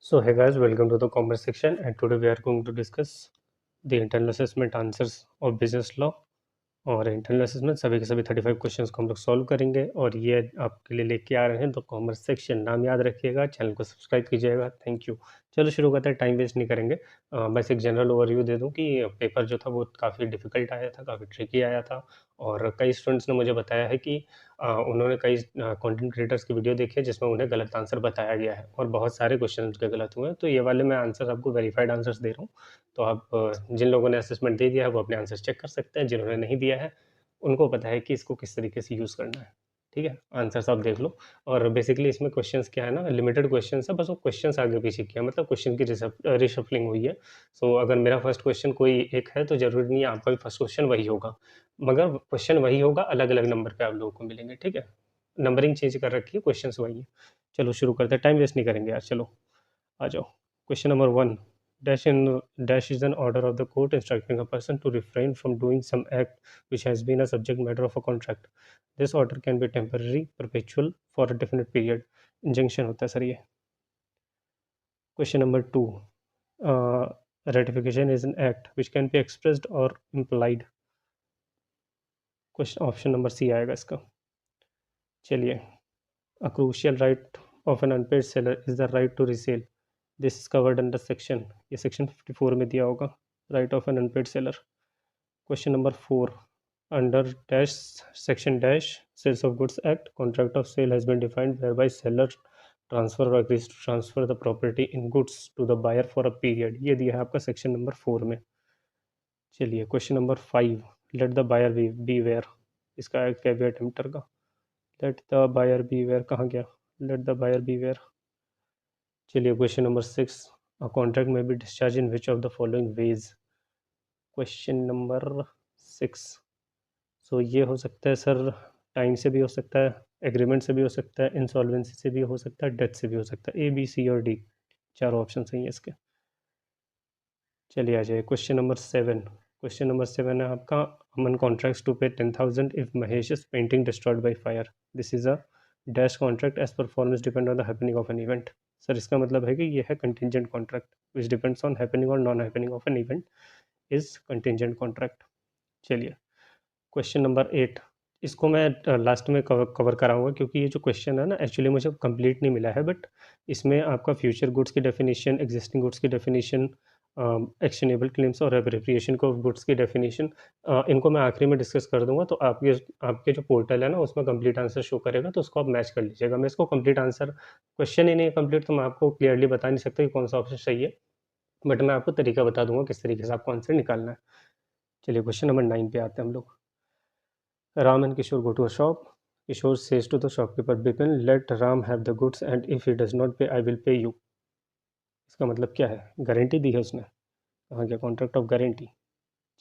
So hey guys, welcome to the commerce section and today we are going to discuss the internal assessment answers of business law। और internal assessment सभी के सभी 35 questions को हम लोग solve करेंगे और ये आपके लिए लेके आ रहे हैं तो कॉमर्स सेक्शन नाम याद रखिएगा, चैनल को सब्सक्राइब कीजिएगा। Thank you. चलो शुरू करते हैं, टाइम वेस्ट नहीं करेंगे। बस एक जनरल ओवरव्यू दे दूं कि पेपर जो था वो काफ़ी डिफ़िकल्ट आया था, काफ़ी ट्रिकी आया था और कई स्टूडेंट्स ने मुझे बताया है कि उन्होंने कई कंटेंट क्रिएटर्स की वीडियो देखी है जिसमें उन्हें गलत आंसर बताया गया है और बहुत सारे क्वेश्चन उनके गलत हुए हैं। तो ये वाले मैं आंसर आपको वेरीफाइड आंसर्स दे रहा हूँ। तो आप जिन लोगों ने असेसमेंट दे दिया है वो अपने आंसर चेक कर सकते हैं, जिन्होंने नहीं दिया है उनको पता है कि इसको किस तरीके से यूज़ करना है। ठीक है, आंसर्स आप देख लो। और बेसिकली इसमें क्वेश्चंस क्या है ना, लिमिटेड क्वेश्चंस है, बस वो क्वेश्चंस आगे पीछे किया, मतलब क्वेश्चन की रिशफलिंग हुई है। सो अगर मेरा फर्स्ट क्वेश्चन कोई एक है तो ज़रूरी नहीं है आपका भी फर्स्ट क्वेश्चन वही होगा, मगर क्वेश्चन वही होगा, अलग अलग नंबर पे आप लोगों को मिलेंगे। ठीक है, नंबरिंग चेंज कर रखी है, क्वेश्चन वही है। चलो शुरू करते हैं, टाइम वेस्ट नहीं करेंगे यार। चलो आ जाओ। Question number 1, dash is an order of the court instructing a person to refrain from doing some act which has been a subject matter of a contract. This order can be temporary, perpetual, for a definite period. Injunction होता है sir ये। Question number 2, ratification is an act which can be expressed or implied. Question option number C आएगा इसका। चलिए, a crucial right of an unpaid seller is the right to resale. This is covered under section, ये section 54 में दिया होगा, right of an unpaid seller. Question number 4, under dash section dash sales of goods act, contract of sale has been defined whereby seller transfer or agrees to transfer the property in goods to the buyer for a period. ये दिया है आपका section number 4 में। चलिए question number 5, let the buyer beware, इसका है caveat emptor का। Let the buyer beware कहाँ गया, let the buyer beware. चलिए क्वेश्चन नंबर 6, अ कॉन्ट्रैक्ट में be discharge in which of the following ways. Question number 6, so ये हो सकता है सर, टाइम से भी हो सकता है, एग्रीमेंट से भी हो सकता है, इंसॉल्वेंसी से भी हो सकता है, डेथ से भी हो सकता है। ए बी सी और डी, चारों ऑप्शन सही है इसके। चलिए आ जाइए क्वेश्चन नंबर 7। क्वेश्चन नंबर 7 है आपका, अमन contracts to pay 10,000 if Mahesh is painting destroyed by fire. This is a dash contract as performance depend on the happening of an event. Sir इसका मतलब है कि ये है contingent contract which depends on happening और non happening of an event is contingent contract. चलिए question number 8, इसको मैं लास्ट में कवर कराऊंगा क्योंकि ये जो क्वेश्चन है ना एक्चुअली मुझे कंप्लीट नहीं मिला है, बट इसमें आपका फ्यूचर गुड्स की डेफिनेशन, एग्जिस्टिंग गुड्स की डेफिनेशन, एक्शनेबल क्लेम्स और एप्रोप्रिएशन को गुड्स की डेफिनेशन, इनको मैं आखिरी में डिस्कस कर दूंगा। तो आपके जो पोर्टल है ना उसमें कंप्लीट आंसर शो करेगा, तो उसको आप मैच कर लीजिएगा। मैं इसको कंप्लीट आंसर, क्वेश्चन ही नहीं है कंप्लीट, तो मैं आपको क्लियरली बता नहीं सकता कि कौन सा ऑप्शन सही है, बट मैं आपको तरीका बता दूंगा किस तरीके से आपको आंसर निकालना है। चलिए क्वेश्चन नंबर 9 पे आते हैं हम लोग। Ram and Kishore go to a shop. Kishore says to the shopkeeper, Bipin, let Ram have the goods and if he does not pay, I will pay you. इसका मतलब क्या है, गारंटी दी है उसने, कहाँ गया कॉन्ट्रैक्ट ऑफ गारंटी।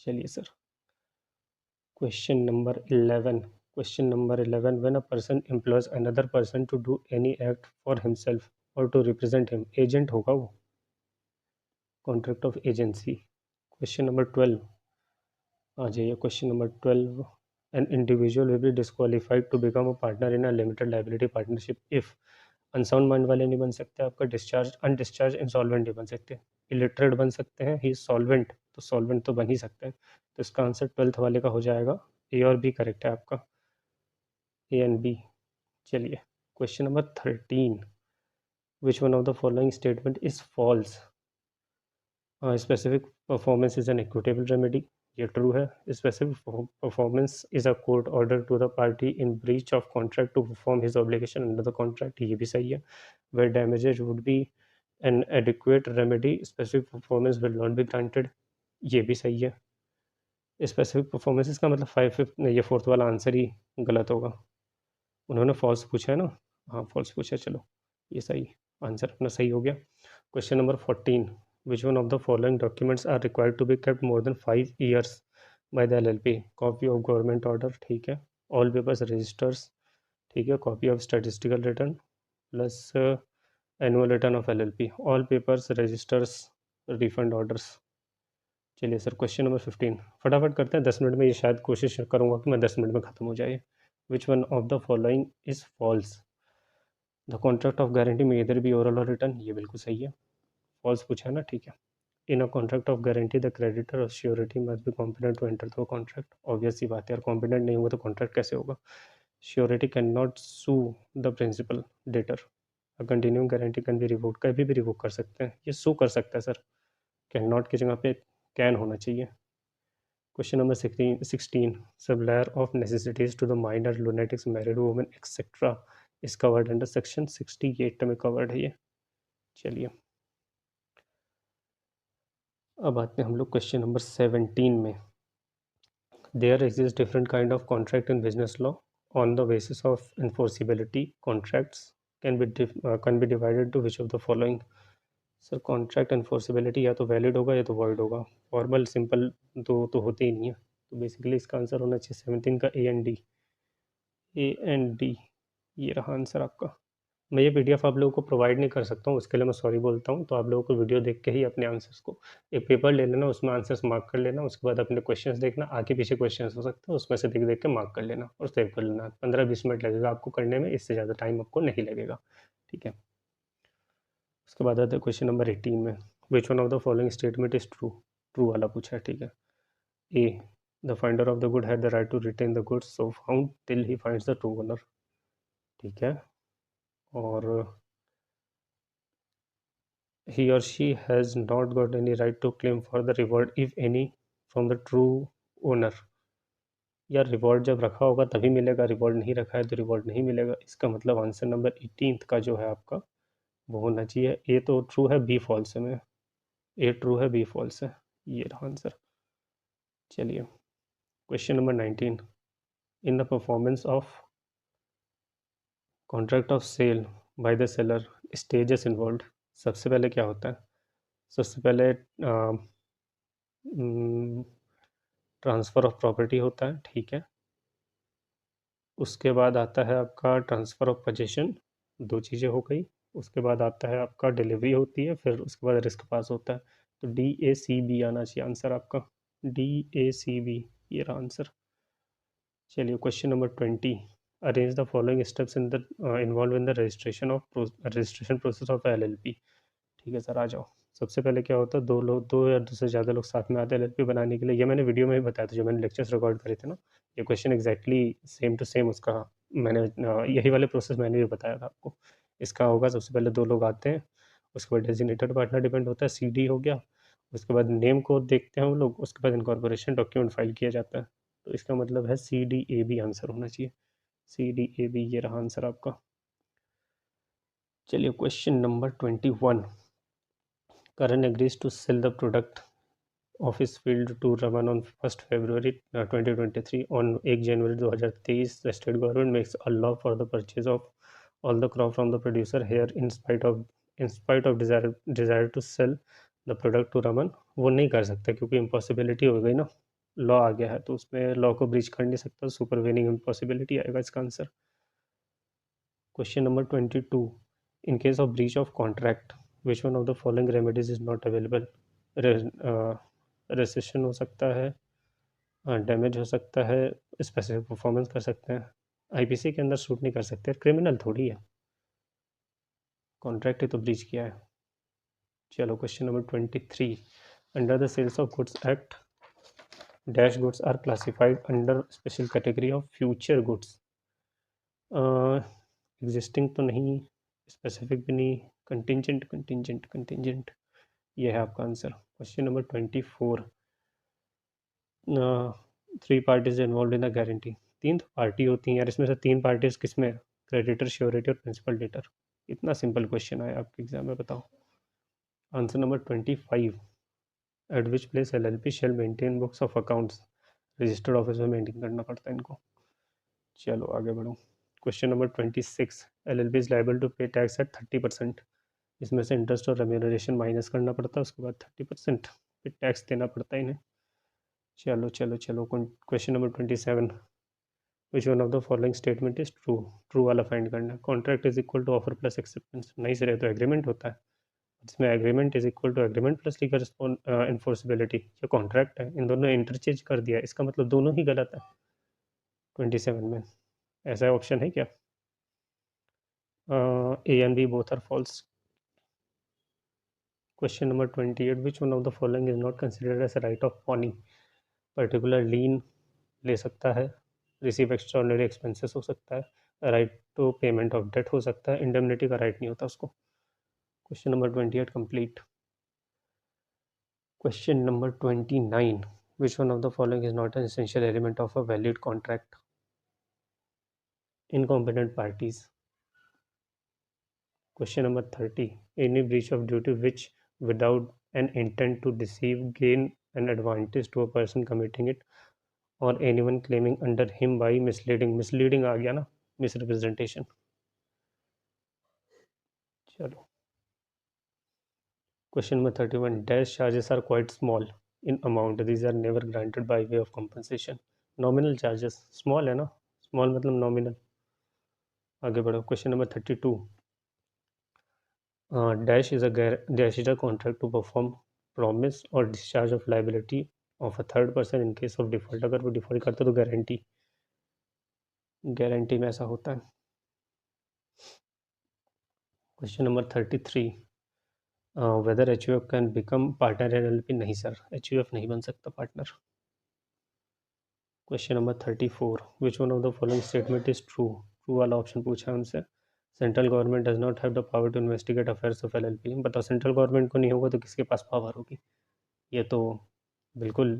चलिए sir question number 11। Question number 11, when a person employs another person to do any act for himself or to represent him, agent होगा वो, contract of agency. Question number 12 आ जाइए। Question number 12, an individual will be disqualified to become a partner in a limited liability partnership if, unsound mind वाले नहीं बन सकते आपका, discharge undischarged insolvent नहीं बन सकते, इलिटरेट बन सकते हैं, ही सॉल्वेंट, तो सॉल्वेंट तो बन ही सकते हैं। तो इसका आंसर 12th वाले का हो जाएगा, ए और बी करेक्ट है आपका, ए एंड बी। चलिए question number 13, which one of the following statement is false. Specific performance is an equitable remedy, ये ट्रू है। Specific performance is a court order to the party in breach of contract to perform his obligation under the contract, ये भी सही है। Where damages would be an adequate remedy, specific performance will not be granted, ये भी सही है। Specific performance इसका मतलब 5/5, ये 4th वाला आंसर ही गलत होगा, उन्होंने फॉल्स पूछा है ना, हाँ फॉल्स पूछा, चलो ये सही आंसर अपना सही हो गया। Question number 14, which one of the following documents are required to be kept more than 5 years by the LLP, copy of government order, ठीक है, ऑल पेपर्स रजिस्टर्स, ठीक है, copy of statistical return plus annual return of LLP, all papers registers refund orders. चलिए sir question number 15 फटाफट करते हैं, 10 minute में, ये शायद कोशिश करूँगा कि मैं 10 मिनट में ख़त्म हो जाए। Which one of the following is false, the contract of guarantee में इधर भी ओरल और रिटर्न, ये बिल्कुल सही है। फॉल्स पूछा है ना, ठीक है। In a contract of guarantee the creditor और surety must be competent to enter the contract. Obvious सी बात है यार, कॉम्पिटेंट नहीं होगा तो कॉन्ट्रैक्ट कैसे होगा। Surety can not sue the principal debtor. A continuing guarantee can be revoke, कभी भी रिवोक कर सकते हैं, ये सू कर सकता है सर। कैन नॉट की जगह पे कैन होना चाहिए। Question number 16. Supplier of necessities to the minor lunatics, married women, etc. is covered under section 68 में covered है ये। चलिए अब आते हैं हम लोग क्वेश्चन नंबर 17 में। There exists different kind of contract in business law. On the basis of enforceability, contracts can be divided to which of the following? Sir contract enforceability या तो वैलिड होगा या तो वॉइड होगा, फॉर्मल सिंपल दो तो होते ही नहीं है। तो बेसिकली इसका आंसर होना चाहिए 17 का ए एंड डी। ये रहा आंसर आपका। मैं ये पीडीएफ आप लोगों को प्रोवाइड नहीं कर सकता हूँ, उसके लिए मैं सॉरी बोलता हूँ। तो आप लोगों को वीडियो देख के ही अपने आंसर्स को एक पेपर ले लेना, उसमें आंसर्स मार्क कर लेना, उसके बाद अपने क्वेश्चंस देखना, आगे पीछे क्वेश्चंस हो सकते हैं उसमें से देख देख के मार्क कर लेना और सेव कर लेना। 15-20 मिनट लगेगा आपको करने में, इससे ज़्यादा टाइम आपको नहीं लगेगा, ठीक है। उसके बाद आते हैं क्वेश्चन नंबर 18 में। Which one of the following statement is true? True वाला पूछा है, ठीक है। A, the finder of the good had the right to retain the goods so found till he finds the true owner, ठीक है। और he or she has not got any right to claim for the reward if any from the true owner। यार reward जब रखा होगा तभी मिलेगा, reward नहीं रखा है तो रिवॉर्ड नहीं मिलेगा। इसका मतलब आंसर नंबर 18 का जो है आपका वो होना चाहिए। ए तो ट्रू है, बी फॉल्स है। मैं ए ट्रू है, बी फॉल्स है, ये रहा आंसर। चलिए question number 19। In the performance of contract of sale by the seller stages involve. सबसे पहले क्या होता है? सबसे पहले ट्रांसफ़र ऑफ प्रॉपर्टी होता है, ठीक है। उसके बाद आता है आपका ट्रांसफ़र ऑफ पोजीशन, दो चीज़ें हो गई। उसके बाद आता है आपका डिलीवरी होती है, फिर उसके बाद रिस्क पास होता है। तो DACB आना चाहिए आंसर आपका, DACB, ये रहा आंसर। चलिए question number 20। Arrange the following steps in the involve in the registration process of LLP। ठीक है सर, आ जाओ। सबसे पहले क्या होता है, दो लोग, दो या दो से ज़्यादा लोग साथ में आते हैं LLP बनाने के लिए। ये मैंने वीडियो में भी बताया था, जो मैंने लेक्चर्स रिकॉर्ड करे थे ना। ये question exactly same to same उसका मैंने यही वाले प्रोसेस मैंने भी बताया था आपको। इसका होगा सबसे पहले दो लोग आते हैं, उसके बाद डेजिग्नेटेड पार्टनर डिपेंड होता है, CD हो गया। उसके बाद नेम को देखते हैं हम लोग, उसके बाद इनकॉर्पोरेशन डॉक्यूमेंट फाइल किया जाता है। तो इसका मतलब है CDAB आंसर होना चाहिए, CDAB, ये रहा आंसर आपका। चलिए question number 21। Karan agrees to sell the product of his field to Raman on 1st February 2023. On 1 January 2023, the state government makes a law for the purchase of all the crop from the producer here in spite of desire to sell the product to Raman। वो नहीं कर सकता क्योंकि impossibility हो गई ना, law आ गया है, तो उसमें लॉ को ब्रीच कर नहीं सकता, सुपरवेनिंग इम्पॉसिबिलिटी आएगा इसका answer. Question number 22। In case of breach of contract which one of the following remedies is not available? Rescission हो सकता है, डैमेज हो सकता है, स्पेसिफिक परफॉर्मेंस कर सकते हैं। IPC के अंदर शूट नहीं कर सकते, क्रिमिनल थोड़ी है, कॉन्ट्रैक्ट ही तो ब्रीच किया है। चलो question number 23। Under the sales of goods act dash goods are classified under special category of future goods. Existing तो नहीं, स्पेसिफिक भी नहीं, कंटिंजेंट कंटिंजेंट कंटिंजेंट, ये है आपका answer. Question number 24। 3 parties involve in the guarantee. 3 party होती हैं यार, इसमें से 3 पार्टीज किस में? क्रेडिटर, श्योरिटी और प्रिंसिपल डेटर। इतना सिंपल क्वेश्चन आया आपके एग्जाम में, बताओ। Answer number 25। At which place LLP shall maintain books of accounts. Registered office में मेंटेन करना पड़ता है इनको। चलो आगे बढ़ो। Question number 26। LLP is liable to pay tax at 30%। इसमें से इंटरेस्ट और रेम्यूनरेशन माइनस करना पड़ता है, उसके बाद 30% पे टैक्स देना पड़ता है इन्हें। चलो चलो चलो question number 27। Which one of the following statement is true? True वाला फाइंड करना है। Contract is equal to offer plus acceptance. नहीं सर, तो एग्रीमेंट होता है, इसमें agreement is equal to agreement plus legal enforceability. ये कॉन्ट्रैक्ट है, इन दोनों ने इंटरचेंज कर दिया, इसका मतलब दोनों ही गलत है 27 में। ऐसा ऑप्शन है क्या? A and B both are false. Question number 28, which one of the following is not considered as a right of pawning? Particular lien ले सकता है, रिसीव एक्स्ट्राऑर्डिनरी एक्सपेंसेस हो सकता है, right to payment of debt हो सकता है, indemnity का राइट नहीं होता उसको। Question number 28 complete. Question number 29, which one of the following is not an essential element of a valid contract? Incompetent parties. Question number 30. Any breach of duty which, without an intent to deceive, gain an advantage to a person committing it or anyone claiming under him by misleading. Misleading आ गया ना, misrepresentation. चलो. Question number 31. Dash charges are quite small in amount. These are never granted by way of compensation. Nominal charges. Small है ना? Small मतलब nominal. आगे बढ़ो. Question number 32. Dash is a contract to perform promise or discharge of liability of a third person in case of default. अगर वो default करता है तो गारंटी में ऐसा होता है. Question number 33. Whether HUF can become partner in LLP? नहीं सर, HUF नहीं बन सकता partner. Question number 34. Which one of the following statement is true? True वाला ऑप्शन पूछा है हमसे. Central government does not have the power to investigate affairs of LLP. बताओ, central government को नहीं होगा तो किसके पास पावर होगी? ये तो बिल्कुल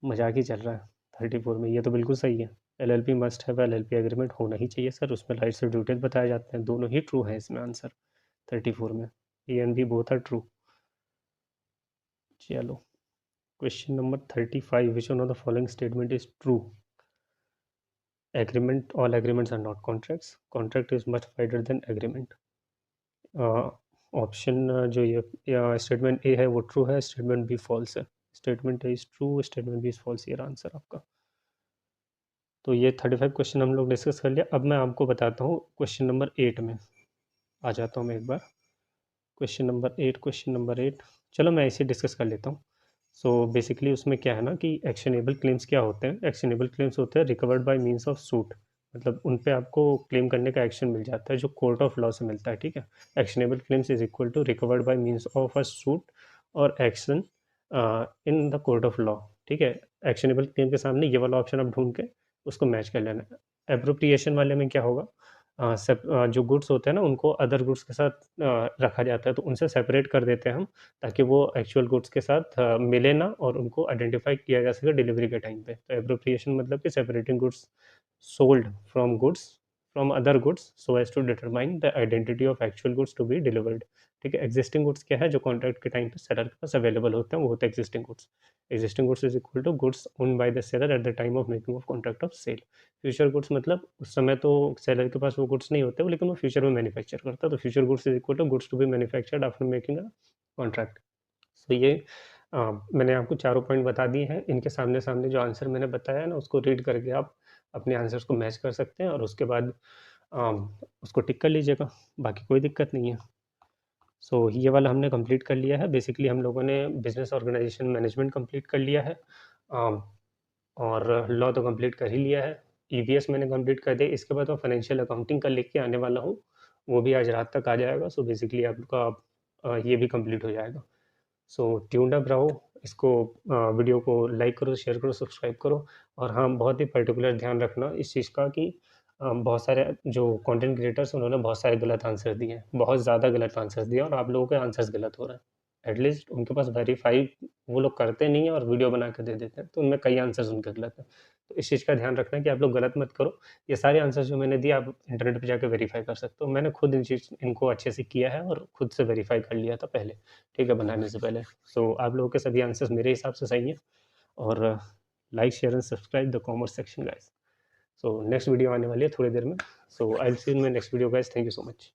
मजाक ही चल रहा है. 34 में ये तो बिल्कुल सही है. LLP must have LLP agreement होना ही चाहिए सर, उसमें राइट्स और ड्यूटीज बताए जाते हैं. दोनों ही ट्रू है इसमें आंसर 34 में. A and B both are true. चलो, question number 35. Which one of the following statement is true? Agreement, all agreements are not contracts. Contract is much wider than agreement. Option जो ये statement A है वो true है, statement B false है. Statement A is true, statement B is false. ये answer आपका. तो ये 35 क्वेश्चन हम लोग डिस्कस कर लिया. अब मैं आपको बताता हूँ क्वेश्चन नंबर 8 में आ जाता हूँ मैं एक बार. Question number 8. चलो मैं इसे डिस्कस कर लेता हूँ. सो बेसिकली उसमें क्या है ना कि एक्शनेबल क्लेम्स क्या होते हैं. एक्शनेबल क्लेम्स होते हैं recovered by means of suit. मतलब उन पे आपको क्लेम करने का एक्शन मिल जाता है जो कोर्ट ऑफ लॉ से मिलता है. ठीक है. Actionable claims is equal to recovered by means of a suit और action in the court of law. ठीक है. एक्शनेबल क्लेम के सामने ये वाला ऑप्शन आप ढूंढ के उसको मैच कर लेना. एप्रोप्रिएशन वाले में क्या होगा, जो गुड्स होते हैं ना उनको अदर गुड्स के साथ रखा जाता है, तो उनसे सेपरेट कर देते हैं हम ताकि वो एक्चुअल गुड्स के साथ मिले ना और उनको आइडेंटिफाई किया जा सके डिलीवरी के टाइम पे. तो एप्रोप्रिएशन मतलब कि separating goods sold from goods from other goods so as to determine the identity of actual goods to be delivered. ठीक है. एग्जिस्टिंग गुड्स क्या है, जो कॉन्ट्रैक्ट के टाइम पे सेलर के पास अवेलेबल होते हैं, वो होते हैं existing goods. Existing goods is equal to goods own by the seller at the time of making of contract of sale. Future goods मतलब उस समय तो सेलर के पास वो गुड्स नहीं होते, लेकिन वो फ्यूचर में मैन्युफैक्चर करता है. तो future goods is equal to goods to be manufactured after making a contract. तो ये मैंने आपको चारों पॉइंट बता दिए हैं. इनके सामने सामने जो आंसर मैंने बताया है ना उसको रीड करके आप अपने आंसर्स को मैच कर सकते हैं और उसके बाद उसको टिक कर लीजिएगा. बाकी कोई दिक्कत नहीं है. सो ये वाला हमने कंप्लीट कर लिया है. बेसिकली हम लोगों ने बिजनेस ऑर्गेनाइजेशन मैनेजमेंट कंप्लीट कर लिया है और लॉ तो कंप्लीट कर ही लिया है. EVS मैंने कंप्लीट कर दिया. इसके बाद मैं फाइनेंशियल अकाउंटिंग का लेके आने वाला हूँ, वो भी आज रात तक आ जाएगा. सो बेसिकली आपका ये भी कंप्लीट हो जाएगा. सो ट्यून्ड अप रहो. इसको वीडियो को लाइक करो, शेयर करो, सब्सक्राइब करो. और हाँ, बहुत ही पर्टिकुलर ध्यान रखना इस चीज़ का कि बहुत सारे जो कंटेंट क्रिएटर्स उन्होंने बहुत सारे गलत आंसर दिए हैं, बहुत ज़्यादा गलत आंसर्स दिए और आप लोगों के आंसर्स गलत हो रहे हैं. एटलीस्ट उनके पास वेरीफाई वो लोग करते नहीं है और वीडियो बना के दे देते हैं, तो उनमें कई आंसर्स उनके गलत हैं. तो इस चीज़ का ध्यान रखना कि आप लोग गलत मत करो. ये सारे आंसर्स जो मैंने दिए आप इंटरनेट पे जाके वेरीफाई कर सकते हो. मैंने खुद इनको अच्छे से किया है और खुद से वेरीफाई कर लिया था पहले. ठीक है, बनाने से पहले. सो आप लोगों के सभी आंसर्स मेरे हिसाब से सही हैं. और like, share and subscribe the commerce section guys. So next video आने वाली है थोड़ी देर में. So I will see you in my next video guys. Thank you so much.